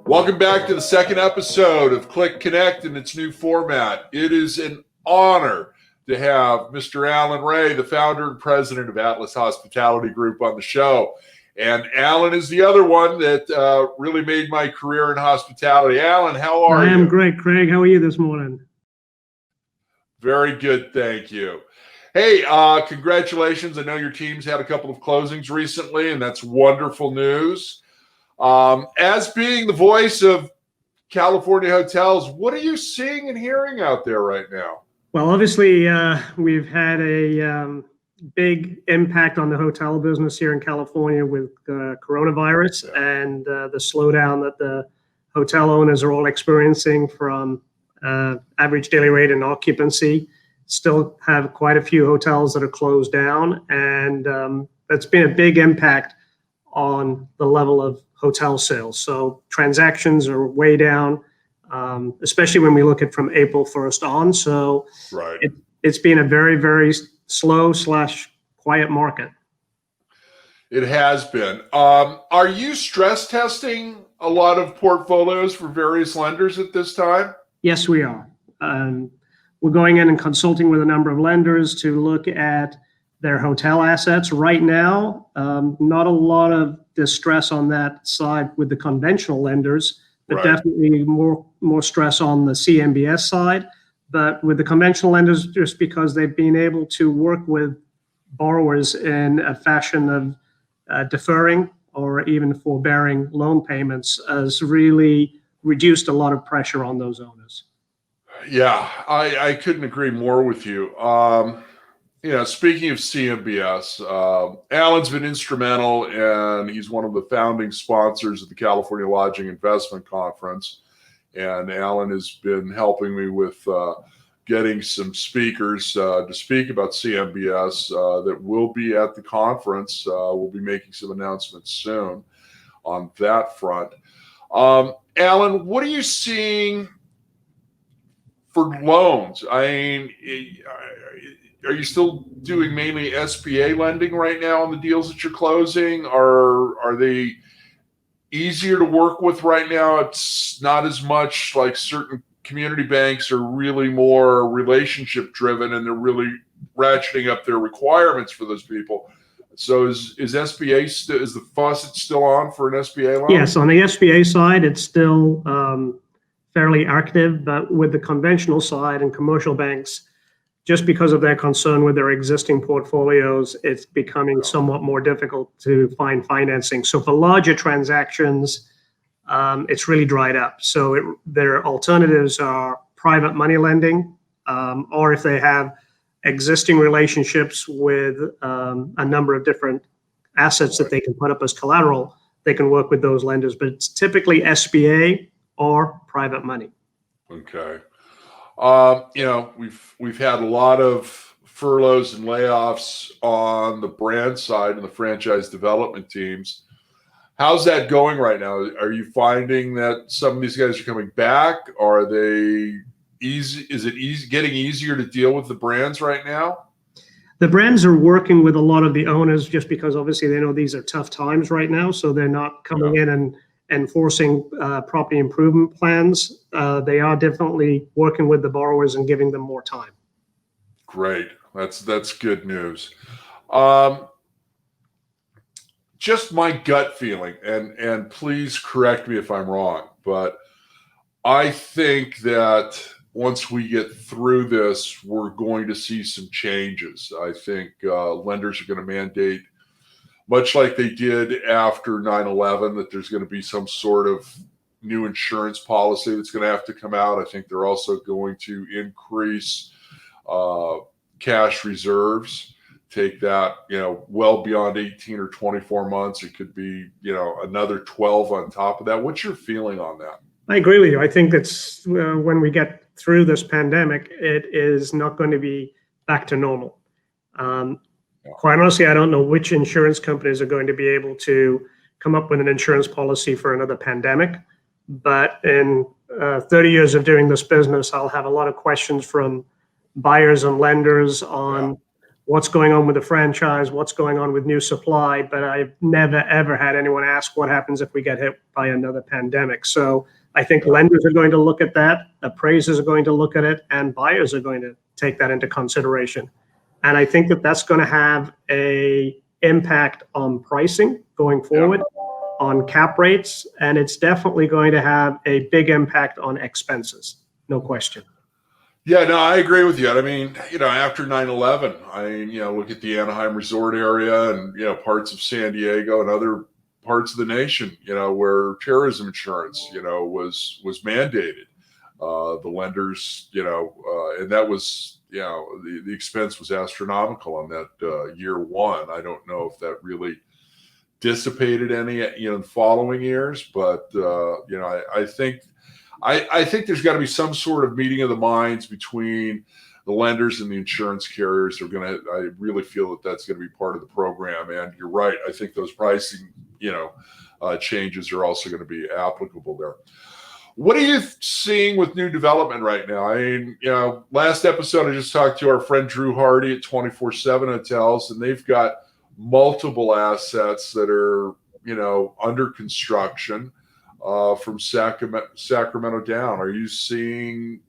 Welcome back to the second episode of CLIC Connect in its new format. It is an honor to have Mr. Alan Reay, the founder and president of Atlas Hospitality Group, on the show. And Alan is the other one that really made my career in hospitality. Alan, how are you? I am great, Craig. How are you this morning? Very good, thank you. Hey, congratulations. I know your team's had a couple of closings recently, and that's wonderful news. As being the voice of California hotels, what are you seeing and hearing out there right now? Well, obviously, we've had a big impact on the hotel business here in California with coronavirus and the slowdown that the hotel owners are all experiencing from average daily rate and occupancy. Still have quite a few hotels that are closed down, and that's been a big impact on the level of hotel sales. So transactions are way down, especially when we look at from April 1st on. So it's been a very, very slow / quiet market. It has been. Are you stress testing a lot of portfolios for various lenders at this time? Yes, we are. We're going in and consulting with a number of lenders to look at their hotel assets. Right now, not a lot of distress on that side with the conventional lenders, but definitely more stress on the CMBS side. But with the conventional lenders, just because they've been able to work with borrowers in a fashion of deferring or even forbearing loan payments, has really reduced a lot of pressure on those owners. Yeah, I couldn't agree more with you. Speaking of CMBS, Alan's been instrumental, and he's one of the founding sponsors of the California Lodging Investment Conference. And Alan has been helping me with getting some speakers to speak about CMBS that will be at the conference. We'll be making some announcements soon on that front. Alan, what are you seeing for loans? I mean, are you still doing mainly SBA lending right now on the deals that you're closing? Are they easier to work with right now? It's not as much like certain community banks are really more relationship driven, and they're really ratcheting up their requirements for those people. So is SBA is the faucet still on for an SBA loan? Yes, on the SBA side, it's still fairly active, but with the conventional side and commercial banks, just because of their concern with their existing portfolios, it's becoming somewhat more difficult to find financing. So for larger transactions, it's really dried up. So their alternatives are private money lending, or if they have existing relationships with a number of different assets that they can put up as collateral, they can work with those lenders. But it's typically SBA or private money. Okay. We've had a lot of furloughs and layoffs on the brand side and the franchise development teams. How's that going right now? Are you finding that some of these guys are coming back? Are they easy? Is it getting easier to deal with the brands right now? The brands are working with a lot of the owners just because obviously they know these are tough times right now. So they're not coming in and enforcing property improvement plans. They are definitely working with the borrowers and giving them more time. Great. That's good news. Just my gut feeling, and please correct me if I'm wrong, but I think that once we get through this, we're going to see some changes. I think lenders are going to mandate, much like they did after 9/11, that there's going to be some sort of new insurance policy that's going to have to come out. I think they're also going to increase cash reserves, take that, well beyond 18 or 24 months. It could be, another 12 on top of that. What's your feeling on that? I agree with you. I think that's when we get through this pandemic, it is not going to be back to normal. Quite honestly, I don't know which insurance companies are going to be able to come up with an insurance policy for another pandemic. But in 30 years of doing this business, I'll have a lot of questions from buyers and lenders on what's going on with the franchise, what's going on with new supply, but I've never, ever had anyone ask what happens if we get hit by another pandemic. So I think lenders are going to look at that, appraisers are going to look at it, and buyers are going to take that into consideration. And I think that that's going to have a impact on pricing going forward, on cap rates, and it's definitely going to have a big impact on expenses, no question. Yeah, no, I agree with you. I mean, after 9/11, look at the Anaheim resort area and, parts of San Diego and other parts of the nation, where terrorism insurance, was mandated. The lenders, and that was, the expense was astronomical on that year one. I don't know if that really dissipated any, in the following years, but, I think there's got to be some sort of meeting of the minds between the lenders and the insurance carriers. I really feel that that's going to be part of the program. And you're right. I think those pricing, changes are also going to be applicable there. What are you seeing with new development right now? I mean, last episode, I just talked to our friend Drew Hardy at 24/7 Hotels, and they've got multiple assets that are, under construction. From Sacramento down. Are you seeing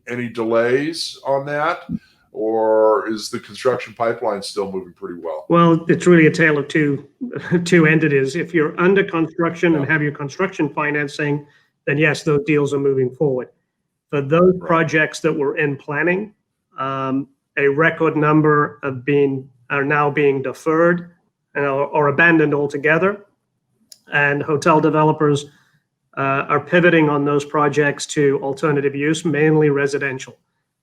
any delays on that, or is the construction pipeline still moving pretty well? Well, it's really a tale of two entities. If you're under construction and have your construction financing, then yes, those deals are moving forward. For those projects that were in planning, a record number are now being deferred or abandoned altogether, and hotel developers are pivoting on those projects to alternative use, mainly residential,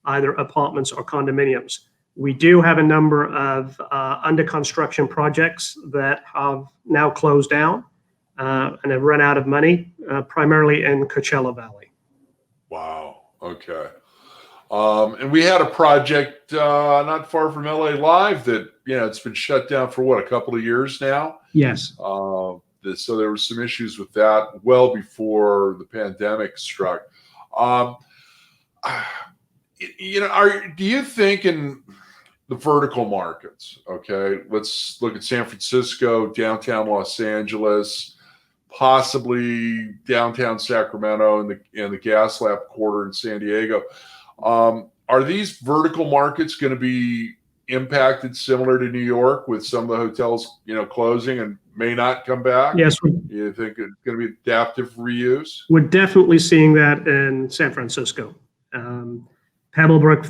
either apartments or condominiums. We do have a number of under construction projects that have now closed down and have run out of money, primarily in Coachella Valley. Wow. Okay. And we had a project not far from LA Live that, it's been shut down for a couple of years now. Yes. So there were some issues with that well before the pandemic struck. Do you think in the vertical markets, okay, let's look at San Francisco, downtown Los Angeles, possibly downtown Sacramento and the Gaslamp Quarter in San Diego. Are these vertical markets going to be impacted similar to New York, with some of the hotels, closing and may not come back? Yes. You think it's going to be adaptive reuse? We're definitely seeing that in San Francisco. Pebblebrook,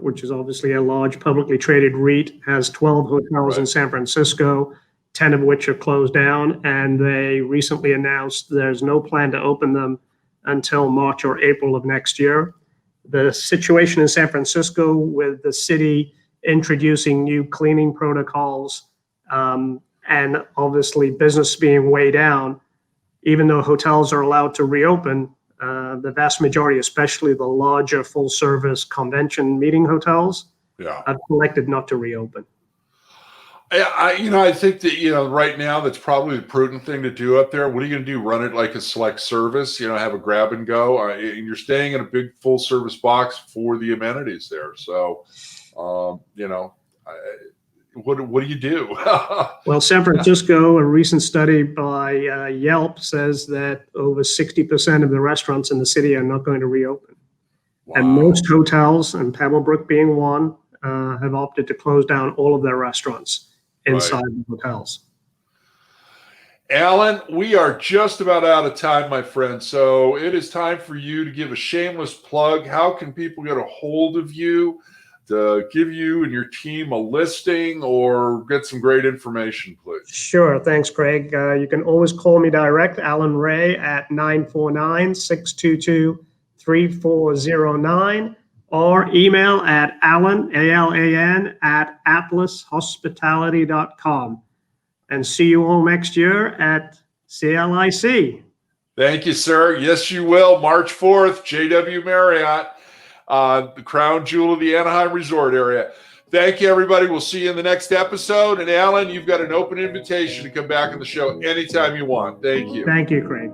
which is obviously a large publicly traded REIT, has 12 hotels in San Francisco, 10 of which are closed down, and they recently announced there's no plan to open them until March or April of next year. The situation in San Francisco, with the city introducing new cleaning protocols, and obviously business being way down, even though hotels are allowed to reopen, the vast majority, especially the larger full-service convention meeting hotels, have elected not to reopen. I think that, right now that's probably the prudent thing to do up there. What are you going to do? Run it like a select service, have a grab and go. And you're staying in a big full service box for the amenities there. So, what do you do? Well, San Francisco, a recent study by Yelp says that over 60% of the restaurants in the city are not going to reopen. Wow. And most hotels, and Pebblebrook being one, have opted to close down all of their restaurants inside the hotels. Alan, we are just about out of time, my friend. So it is time for you to give a shameless plug. How can people get a hold of you, to give you and your team a listing or get some great information, please? Sure. Thanks, Craig. You can always call me direct, Alan Reay, at 949-622-3409, or email at Alan, A-L-A-N, at atlashospitality.com. And see you all next year at CLIC. Thank you, sir. Yes, you will. March 4th, JW Marriott, the crown jewel of the Anaheim resort area. Thank you, everybody. We'll see you in the next episode. And Alan, you've got an open invitation to come back on the show anytime you want. Thank you. Thank you, Craig.